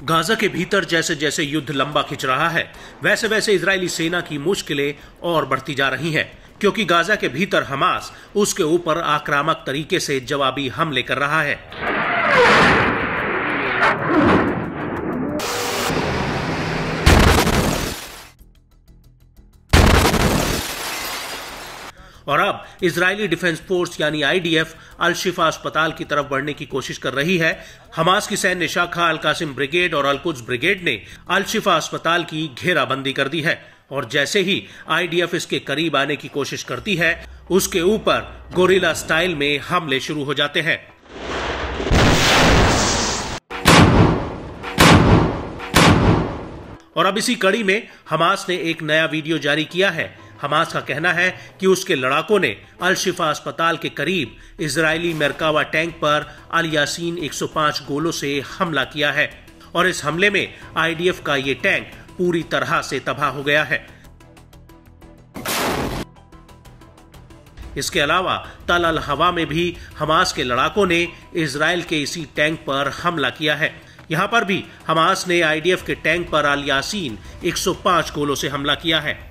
Gaza के भीतर जैसे जैसे युद्ध लंबा खिंच रहा है, वैसे वैसे इजरायली सेना की मुश्किलें और बढ़ती जा रही हैं, क्योंकि गाजा के भीतर हमास उसके ऊपर आक्रामक तरीके से जवाबी हमले कर रहा है। और अब इजरायली डिफेंस फोर्स यानी आईडीएफ अल शिफा अस्पताल की तरफ बढ़ने की कोशिश कर रही है। हमास की सैन्य शाखा अल कासिम ब्रिगेड और अल कुद्स ब्रिगेड ने अल शिफा अस्पताल की घेराबंदी कर दी है, और जैसे ही आईडीएफ इसके करीब आने की कोशिश करती है, उसके ऊपर गोरिल्ला स्टाइल में हमले शुरू हो जाते हैं। और अब इसी कड़ी में हमास ने एक नया वीडियो जारी किया है। हमास का कहना है कि उसके लड़ाकों ने अल शिफा अस्पताल के करीब इजरायली मेरकावा टैंक पर अल यासीन 105 गोलों से हमला किया है, और इस हमले में आईडीएफ का ये टैंक पूरी तरह से तबाह हो गया है। इसके अलावा तल अल हवा में भी हमास के लड़ाकों ने इजरायल के इसी टैंक पर हमला किया है। यहां पर भी हमास ने आईडीएफ के टैंक पर अल यासीन 105 गोलों से हमला किया है।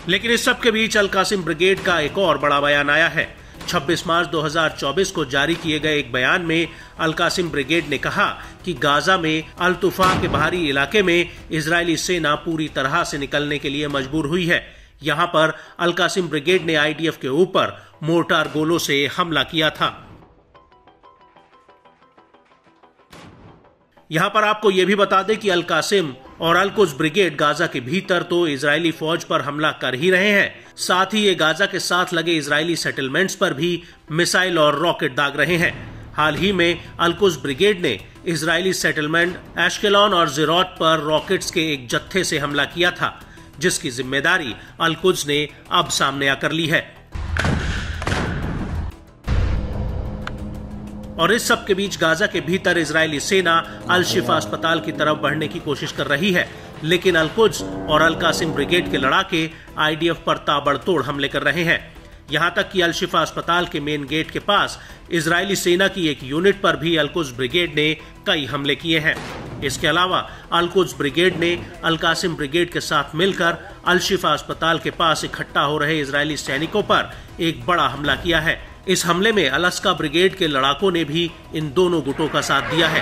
लेकिन इस सब के बीच अल कासिम ब्रिगेड का एक और बड़ा बयान आया है। 26 मार्च 2024 को जारी किए गए एक बयान में अल कासिम ब्रिगेड ने कहा कि गाजा में अल तुफा के बाहरी इलाके में इजरायली सेना पूरी तरह से निकलने के लिए मजबूर हुई है। यहां पर अल कासिम ब्रिगेड ने आईडीएफ के ऊपर मोर्टार गोलों से हमला किया था। यहां पर आपको यह भी बता दें कि अल कासिम और अल कुद्स ब्रिगेड गाजा के भीतर तो इजरायली फौज पर हमला कर ही रहे हैं, साथ ही ये गाजा के साथ लगे इजरायली सेटलमेंट्स पर भी मिसाइल और रॉकेट दाग रहे हैं। हाल ही में अल कुद्स ब्रिगेड ने इजरायली सेटलमेंट एश्केलॉन और ज़ेरोत पर रॉकेट्स के एक जत्थे से हमला किया था, जिसकी जिम्मेदारी अल कुद्स ने अब सामने आकर ली है। और इस सब के बीच गाजा के भीतर इजरायली सेना अल शिफा अस्पताल की तरफ बढ़ने की कोशिश कर रही है, लेकिन अल कुद्स और अल कासिम ब्रिगेड के लड़ाके आईडीएफ पर ताबड़तोड़ हमले कर रहे हैं। यहां तक कि अल शिफा अस्पताल के मेन गेट के पास इजरायली सेना की एक यूनिट पर भी अल कुद्स ब्रिगेड ने कई हमले किए हैं। इसके अलावा अल कुद्स ब्रिगेड ने अल कासिम ब्रिगेड के साथ मिलकर अल शिफा अस्पताल के पास इकट्ठा हो रहे इजरायली सैनिकों पर एक बड़ा हमला किया है। इस हमले में अलास्का ब्रिगेड के लड़ाकों ने भी इन दोनों गुटों का साथ दिया है।